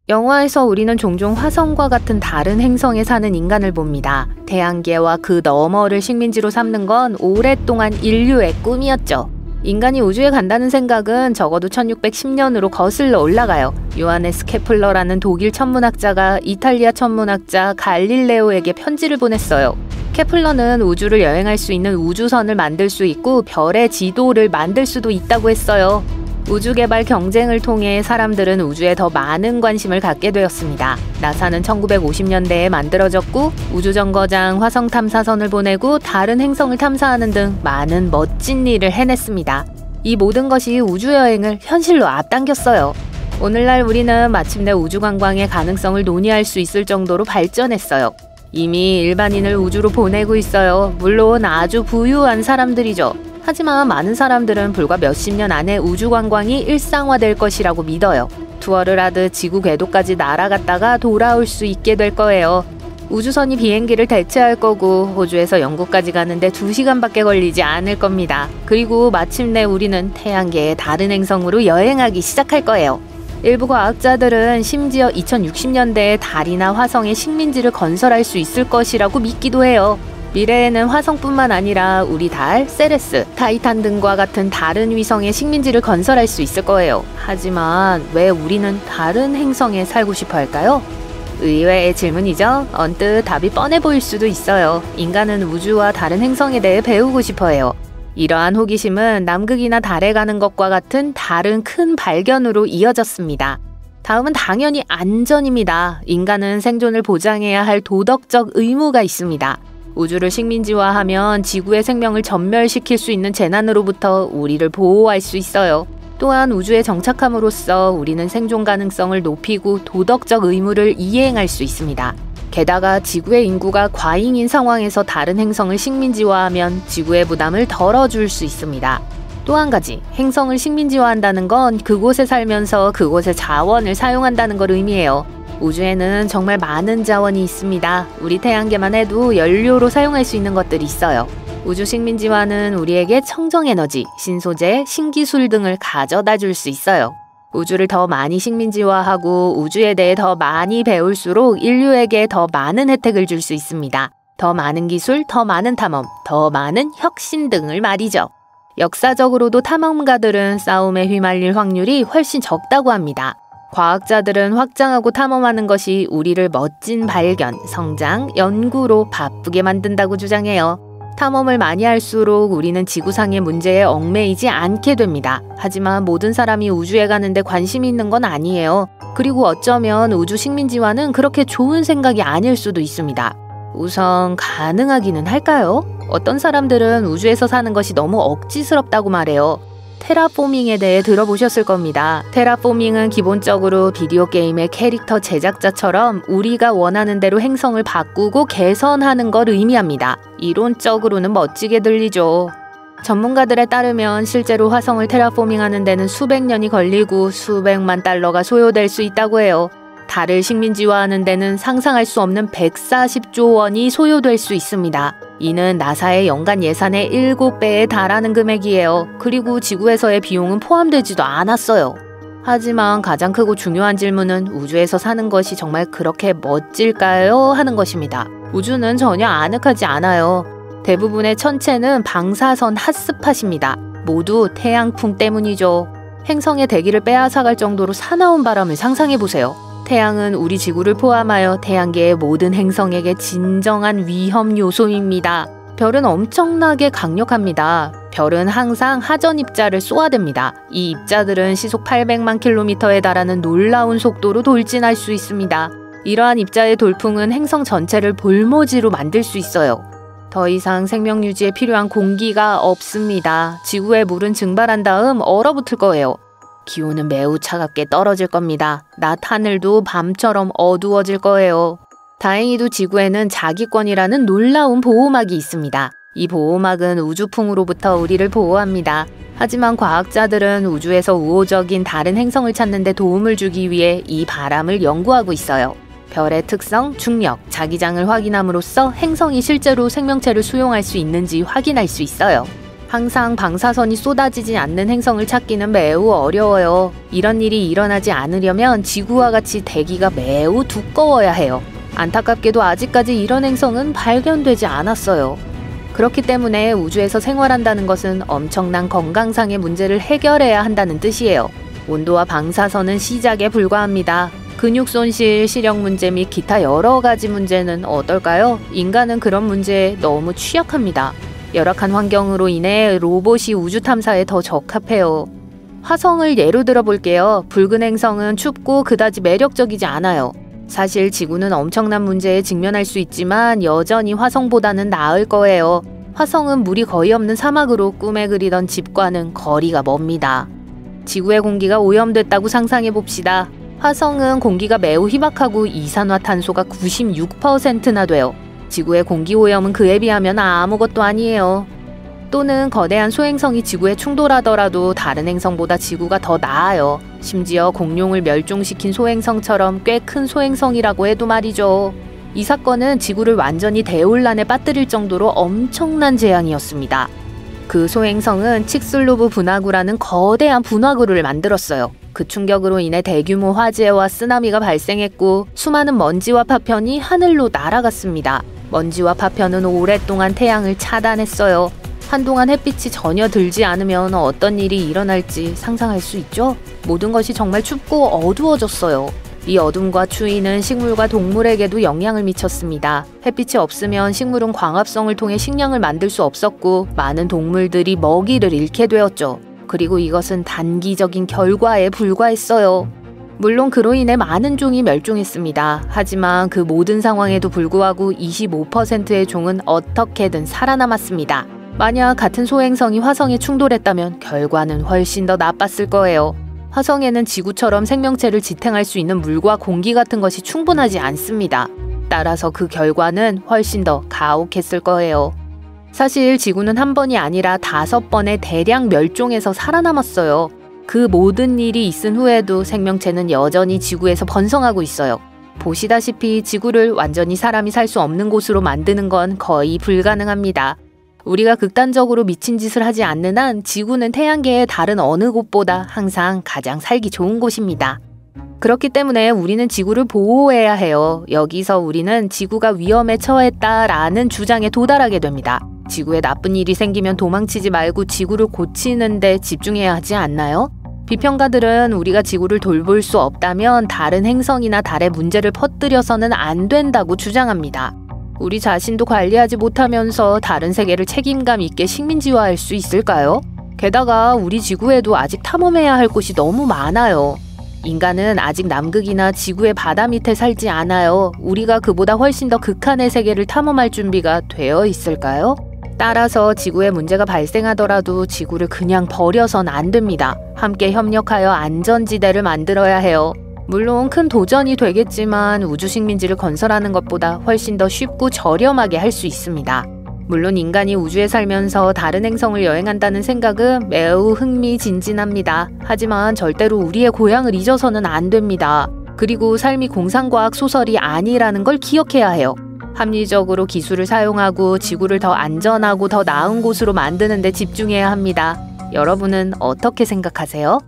영화에서 우리는 종종 화성과 같은 다른 행성에 사는 인간을 봅니다. 태양계와 그 너머를 식민지로 삼는 건 오랫동안 인류의 꿈이었죠. 인간이 우주에 간다는 생각은 적어도 1610년으로 거슬러 올라가요. 요하네스 케플러라는 독일 천문학자가 이탈리아 천문학자 갈릴레오에게 편지를 보냈어요. 케플러는 우주를 여행할 수 있는 우주선을 만들 수 있고 별의 지도를 만들 수도 있다고 했어요. 우주 개발 경쟁을 통해 사람들은 우주에 더 많은 관심을 갖게 되었습니다. 나사는 1950년대에 만들어졌고 우주정거장 화성 탐사선을 보내고 다른 행성을 탐사하는 등 많은 멋진 일을 해냈습니다. 이 모든 것이 우주여행을 현실로 앞당겼어요. 오늘날 우리는 마침내 우주관광의 가능성을 논의할 수 있을 정도로 발전했어요. 이미 일반인을 우주로 보내고 있어요. 물론 아주 부유한 사람들이죠. 하지만 많은 사람들은 불과 몇십 년 안에 우주관광이 일상화될 것이라고 믿어요. 투어를 하듯 지구 궤도까지 날아갔다가 돌아올 수 있게 될 거예요. 우주선이 비행기를 대체할 거고 호주에서 영국까지 가는데 2시간밖에 걸리지 않을 겁니다. 그리고 마침내 우리는 태양계의 다른 행성으로 여행하기 시작할 거예요. 일부 과학자들은 심지어 2060년대에 달이나 화성에 식민지를 건설할 수 있을 것이라고 믿기도 해요. 미래에는 화성뿐만 아니라 우리 달, 세레스, 타이탄 등과 같은 다른 위성에 식민지를 건설할 수 있을 거예요. 하지만 왜 우리는 다른 행성에 살고 싶어 할까요? 의외의 질문이죠. 언뜻 답이 뻔해 보일 수도 있어요. 인간은 우주와 다른 행성에 대해 배우고 싶어 해요. 이러한 호기심은 남극이나 달에 가는 것과 같은 다른 큰 발견으로 이어졌습니다. 다음은 당연히 안전입니다. 인간은 생존을 보장해야 할 도덕적 의무가 있습니다. 우주를 식민지화하면 지구의 생명을 전멸시킬 수 있는 재난으로부터 우리를 보호할 수 있어요. 또한 우주에 정착함으로써 우리는 생존 가능성을 높이고 도덕적 의무를 이행할 수 있습니다. 게다가 지구의 인구가 과잉인 상황에서 다른 행성을 식민지화하면 지구의 부담을 덜어줄 수 있습니다. 또 한 가지, 행성을 식민지화한다는 건 그곳에 살면서 그곳의 자원을 사용한다는 걸 의미해요. 우주에는 정말 많은 자원이 있습니다. 우리 태양계만 해도 연료로 사용할 수 있는 것들이 있어요. 우주 식민지화는 우리에게 청정에너지, 신소재, 신기술 등을 가져다 줄 수 있어요. 우주를 더 많이 식민지화하고 우주에 대해 더 많이 배울수록 인류에게 더 많은 혜택을 줄 수 있습니다. 더 많은 기술, 더 많은 탐험, 더 많은 혁신 등을 말이죠. 역사적으로도 탐험가들은 싸움에 휘말릴 확률이 훨씬 적다고 합니다. 과학자들은 확장하고 탐험하는 것이 우리를 멋진 발견, 성장, 연구로 바쁘게 만든다고 주장해요. 탐험을 많이 할수록 우리는 지구상의 문제에 얽매이지 않게 됩니다. 하지만 모든 사람이 우주에 가는데 관심이 있는 건 아니에요. 그리고 어쩌면 우주 식민지화는 그렇게 좋은 생각이 아닐 수도 있습니다. 우선 가능하기는 할까요? 어떤 사람들은 우주에서 사는 것이 너무 억지스럽다고 말해요. 테라포밍에 대해 들어보셨을 겁니다. 테라포밍은 기본적으로 비디오 게임의 캐릭터 제작자처럼 우리가 원하는 대로 행성을 바꾸고 개선하는 걸 의미합니다. 이론적으로는 멋지게 들리죠. 전문가들에 따르면 실제로 화성을 테라포밍하는 데는 수백 년이 걸리고 수백만 달러가 소요될 수 있다고 해요. 달을 식민지화하는 데는 상상할 수 없는 140조 원이 소요될 수 있습니다. 이는 나사의 연간 예산의 7배에 달하는 금액이에요. 그리고 지구에서의 비용은 포함되지도 않았어요. 하지만 가장 크고 중요한 질문은 우주에서 사는 것이 정말 그렇게 멋질까요? 하는 것입니다. 우주는 전혀 아늑하지 않아요. 대부분의 천체는 방사선 핫스팟입니다. 모두 태양풍 때문이죠. 행성의 대기를 빼앗아갈 정도로 사나운 바람을 상상해보세요. 태양은 우리 지구를 포함하여 태양계의 모든 행성에게 진정한 위험 요소입니다. 별은 엄청나게 강력합니다. 별은 항상 하전 입자를 쏘아댑니다. 이 입자들은 시속 800만 킬로미터에 달하는 놀라운 속도로 돌진할 수 있습니다. 이러한 입자의 돌풍은 행성 전체를 볼모지로 만들 수 있어요. 더 이상 생명 유지에 필요한 공기가 없습니다. 지구의 물은 증발한 다음 얼어붙을 거예요. 기온은 매우 차갑게 떨어질 겁니다. 낮 하늘도 밤처럼 어두워질 거예요. 다행히도 지구에는 자기권이라는 놀라운 보호막이 있습니다. 이 보호막은 우주풍으로부터 우리를 보호합니다. 하지만 과학자들은 우주에서 우호적인 다른 행성을 찾는 데 도움을 주기 위해 이 바람을 연구하고 있어요. 별의 특성, 중력, 자기장을 확인함으로써 행성이 실제로 생명체를 수용할 수 있는지 확인할 수 있어요. 항상 방사선이 쏟아지지 않는 행성을 찾기는 매우 어려워요. 이런 일이 일어나지 않으려면 지구와 같이 대기가 매우 두꺼워야 해요. 안타깝게도 아직까지 이런 행성은 발견되지 않았어요. 그렇기 때문에 우주에서 생활한다는 것은 엄청난 건강상의 문제를 해결해야 한다는 뜻이에요. 온도와 방사선은 시작에 불과합니다. 근육 손실, 시력 문제 및 기타 여러 가지 문제는 어떨까요? 인간은 그런 문제에 너무 취약합니다. 열악한 환경으로 인해 로봇이 우주 탐사에 더 적합해요. 화성을 예로 들어 볼게요. 붉은 행성은 춥고 그다지 매력적이지 않아요. 사실 지구는 엄청난 문제에 직면할 수 있지만 여전히 화성보다는 나을 거예요. 화성은 물이 거의 없는 사막으로 꿈에 그리던 집과는 거리가 멉니다. 지구의 공기가 오염됐다고 상상해 봅시다. 화성은 공기가 매우 희박하고 이산화탄소가 96%나 돼요. 지구의 공기 오염은 그에 비하면 아무것도 아니에요. 또는 거대한 소행성이 지구에 충돌하더라도 다른 행성보다 지구가 더 나아요. 심지어 공룡을 멸종시킨 소행성처럼 꽤 큰 소행성이라고 해도 말이죠. 이 사건은 지구를 완전히 대혼란에 빠뜨릴 정도로 엄청난 재앙이었습니다. 그 소행성은 칙슬로브 분화구라는 거대한 분화구를 만들었어요. 그 충격으로 인해 대규모 화재와 쓰나미가 발생했고 수많은 먼지와 파편이 하늘로 날아갔습니다. 먼지와 파편은 오랫동안 태양을 차단했어요. 한동안 햇빛이 전혀 들지 않으면 어떤 일이 일어날지 상상할 수 있죠? 모든 것이 정말 춥고 어두워졌어요. 이 어둠과 추위는 식물과 동물에게도 영향을 미쳤습니다. 햇빛이 없으면 식물은 광합성을 통해 식량을 만들 수 없었고 많은 동물들이 먹이를 잃게 되었죠. 그리고 이것은 단기적인 결과에 불과했어요. 물론 그로 인해 많은 종이 멸종했습니다. 하지만 그 모든 상황에도 불구하고 25%의 종은 어떻게든 살아남았습니다. 만약 같은 소행성이 화성에 충돌했다면 결과는 훨씬 더 나빴을 거예요. 화성에는 지구처럼 생명체를 지탱할 수 있는 물과 공기 같은 것이 충분하지 않습니다. 따라서 그 결과는 훨씬 더 가혹했을 거예요. 사실 지구는 한 번이 아니라 5번의 대량 멸종에서 살아남았어요. 그 모든 일이 있은 후에도 생명체는 여전히 지구에서 번성하고 있어요. 보시다시피 지구를 완전히 사람이 살 수 없는 곳으로 만드는 건 거의 불가능합니다. 우리가 극단적으로 미친 짓을 하지 않는 한 지구는 태양계의 다른 어느 곳보다 항상 가장 살기 좋은 곳입니다. 그렇기 때문에 우리는 지구를 보호해야 해요. 여기서 우리는 지구가 위험에 처했다라는 주장에 도달하게 됩니다. 지구에 나쁜 일이 생기면 도망치지 말고 지구를 고치는 데 집중해야 하지 않나요? 비평가들은 우리가 지구를 돌볼 수 없다면 다른 행성이나 달에 문제를 퍼뜨려서는 안 된다고 주장합니다. 우리 자신도 관리하지 못하면서 다른 세계를 책임감 있게 식민지화할 수 있을까요? 게다가 우리 지구에도 아직 탐험해야 할 곳이 너무 많아요. 인간은 아직 남극이나 지구의 바다 밑에 살지 않아요. 우리가 그보다 훨씬 더 극한의 세계를 탐험할 준비가 되어 있을까요? 따라서 지구에 문제가 발생하더라도 지구를 그냥 버려선 안 됩니다. 함께 협력하여 안전지대를 만들어야 해요. 물론 큰 도전이 되겠지만 우주 식민지를 건설하는 것보다 훨씬 더 쉽고 저렴하게 할 수 있습니다. 물론 인간이 우주에 살면서 다른 행성을 여행한다는 생각은 매우 흥미진진합니다. 하지만 절대로 우리의 고향을 잊어서는 안 됩니다. 그리고 삶이 공상과학 소설이 아니라는 걸 기억해야 해요. 합리적으로 기술을 사용하고 지구를 더 안전하고 더 나은 곳으로 만드는 데 집중해야 합니다. 여러분은 어떻게 생각하세요?